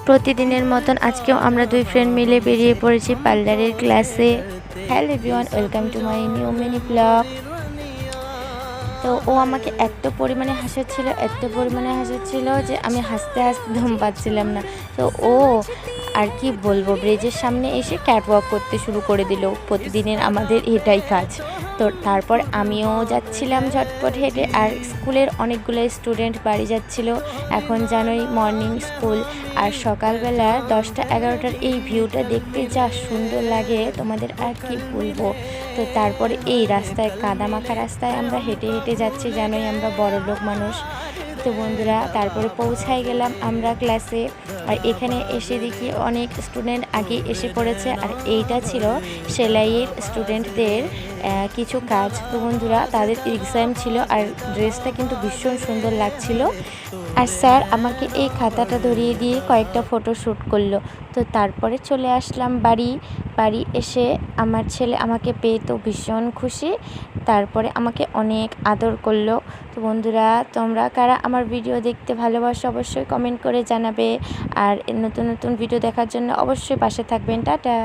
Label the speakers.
Speaker 1: প্রতিদিনের মতন আজকেও আমরা দুই ফ্রেন্ড মিলে বেরিয়ে পড়েছি পার্লারের ক্লাসে। Hello everyone, welcome to my new mini blog. তো ও আমাকে এত পরিমাণে হাসাচ্ছিল যে আমি হাসতে হাসতে দম পাচ্ছিলাম না। তো ও আর কি বলবো, ব্রিজের সামনে এসে ক্যাটওয়াক করতে শুরু করে দিল। প্রতিদিনের আমাদের এটাই কাজ। তো তারপর আমিও যাচ্ছিলাম ঝটপট হেঁটে, আর স্কুলের অনেকগুলো স্টুডেন্ট বাড়ি যাচ্ছিল। এখন জানোই মর্নিং স্কুল, আর সকালবেলা 10টা-11টার এই ভিউটা দেখতে যা সুন্দর লাগে তোমাদের আর কি বলবো। তো তারপরে এই রাস্তায়, কাদা মাখা রাস্তায় আমরা হেঁটে হেঁটে যাচ্ছি, জানোই আমরা বড়লোক মানুষ। তো বন্ধুরা, তারপরে পৌঁছাই গেলাম আমরা ক্লাসে। আর এখানে এসে দেখি অনেক স্টুডেন্ট আগে এসে পড়েছে, আর এইটা ছিল সেলাইয়ের স্টুডেন্টদের কিছু কাজ। তো বন্ধুরা, তাদের এক্সাম ছিল, আর ড্রেসটা কিন্তু ভীষণ সুন্দর লাগছিল। আর স্যার আমাকে এই খাতাটা ধরিয়ে দিয়ে কয়েকটা ফটো শ্যুট করলো। তো তারপরে চলে আসলাম বাড়ি এসে আমার ছেলে আমাকে পেয়ে তো ভীষণ খুশি। তারপরে আমাকে অনেক আদর করলো। তো বন্ধুরা, তোমরা কারা আমার ভিডিও দেখতে ভালোবাসো অবশ্যই কমেন্ট করে জানাবে, আর নতুন নতুন ভিডিও দেখার জন্য অবশ্যই পাশে থাকবেন। টাটা।